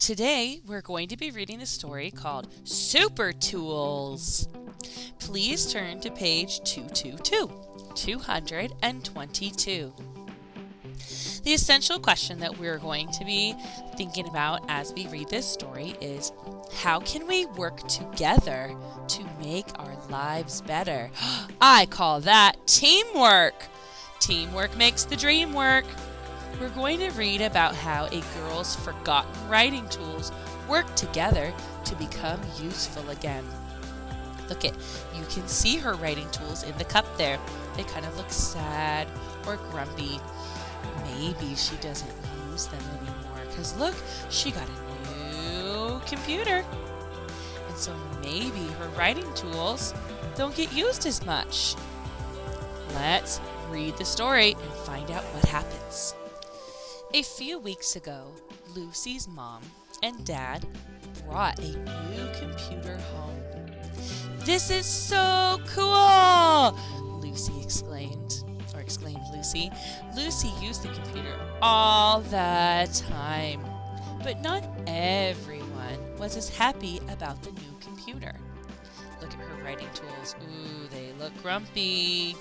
Today, we're going to be reading a story called Super Tools. Please turn to page 222. The essential question that we're going to be thinking about as we read this story is, how can we work together to make our lives better? I call that teamwork. Teamwork makes the dream work. We're going to read about how a girl's forgotten writing tools work together to become useful again. Look you can see her writing tools in the cup there. They kind of look sad or grumpy. Maybe she doesn't use them anymore because look, she got a new computer. And so maybe her writing tools don't get used as much. Let's read the story and find out what happens. A few weeks ago, Lucy's mom and dad brought a new computer home. "This is so cool!" exclaimed Lucy. Lucy used the computer all the time, but not everyone was as happy about the new computer. Look at her writing tools. Ooh, they look grumpy.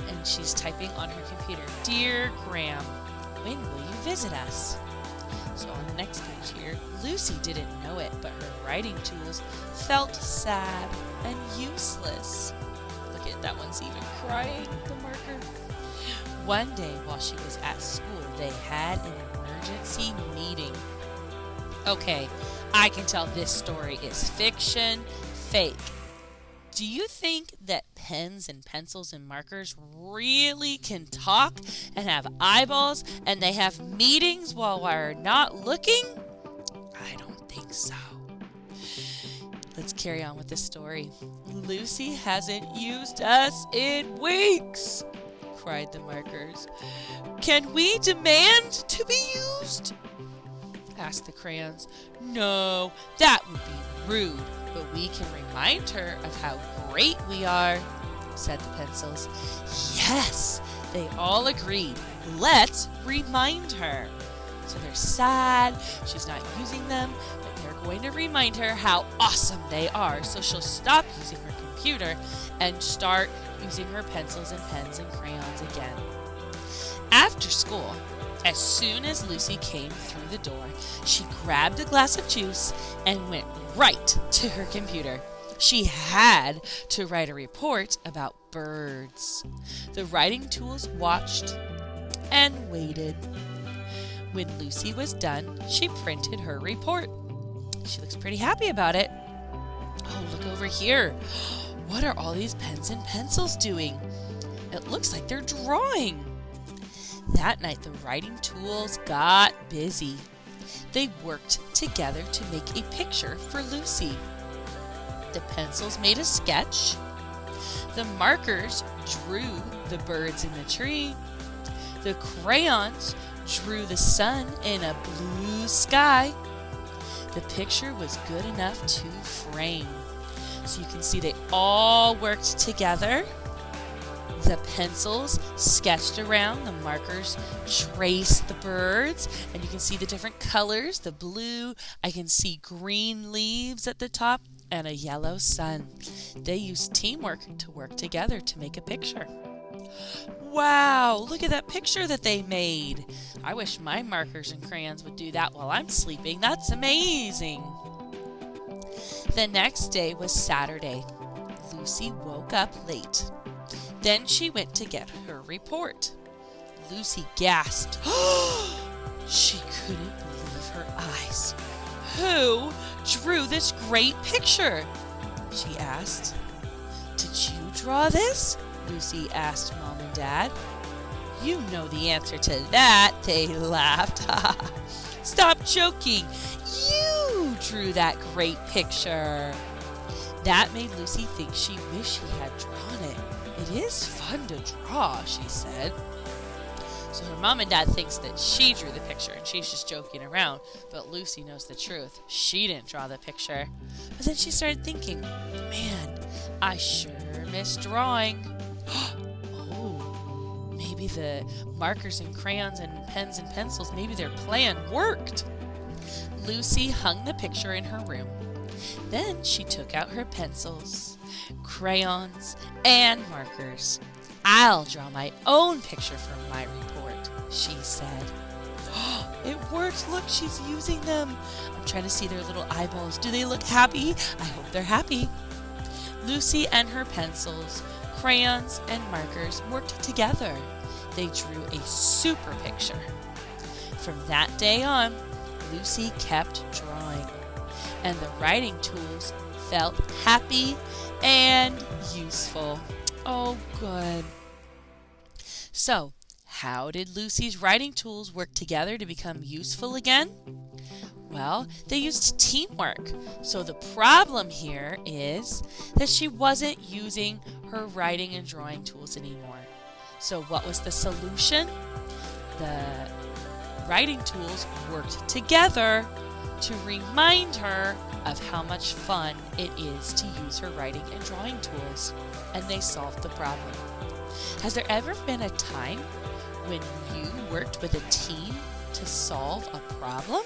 And she's typing on her computer, "Dear Graham, when will you visit us?" So on the next page here, Lucy didn't know it, but her writing tools felt sad and useless. Look at that one's even crying, the marker. One day while she was at school, they had an emergency meeting. Okay, I can tell this story is fiction, fake. Do you think that pens and pencils and markers really can talk and have eyeballs and they have meetings while we're not looking? I don't think so. Let's carry on with the story. "Lucy hasn't used us in weeks," cried the markers. "Can we demand to be used?" asked the crayons. "No, that would be rude, but we can remind her of how great we are," said the pencils. Yes, they all agreed. Let's remind her. So they're sad she's not using them, but they're going to remind her how awesome they are, so she'll stop using her computer and start using her pencils and pens and crayons again. After school, as soon as Lucy came through the door, she grabbed a glass of juice and went right to her computer. She had to write a report about birds. The writing tools watched and waited. When Lucy was done, she printed her report. She looks pretty happy about it. Oh, look over here. What are all these pens and pencils doing? It looks like they're drawing. That night, the writing tools got busy. They worked together to make a picture for Lucy. The pencils made a sketch. The markers drew the birds in the tree. The crayons drew the sun in a blue sky. The picture was good enough to frame. So you can see they all worked together. The pencils sketched around, the markers traced the birds, and you can see the different colors, the blue, I can see green leaves at the top, and a yellow sun. They used teamwork to work together to make a picture. Wow, look at that picture that they made. I wish my markers and crayons would do that while I'm sleeping. That's amazing. The next day was Saturday. Lucy woke up late. Then she went to get her report. Lucy gasped. She couldn't believe her eyes. "Who drew this great picture?" she asked. "Did you draw this?" Lucy asked Mom and Dad. "You know the answer to that," they laughed. "Stop joking. You drew that great picture." That made Lucy think she wished she had drawn it. "It is fun to draw," she said. So her mom and dad thinks that she drew the picture and she's just joking around, but Lucy knows the truth. She didn't draw the picture. But then she started thinking, man, I sure miss drawing. Oh, maybe maybe the markers and crayons and pens and pencils, maybe their plan worked. Lucy hung the picture in her room. Then she took out her pencils, crayons, and markers. "I'll draw my own picture for my report," she said. "Oh, it worked! Look, she's using them. I'm trying to see their little eyeballs. Do they look happy? I hope they're happy." Lucy and her pencils, crayons, and markers worked together. They drew a super picture. From that day on, Lucy kept drawing, and the writing tools felt happy and useful. Oh, good. So, how did Lucy's writing tools work together to become useful again? Well, they used teamwork. So the problem here is that she wasn't using her writing and drawing tools anymore. So what was the solution? The writing tools worked together to remind her of how much fun it is to use her writing and drawing tools. And they solved the problem. Has there ever been a time when you worked with a team to solve a problem?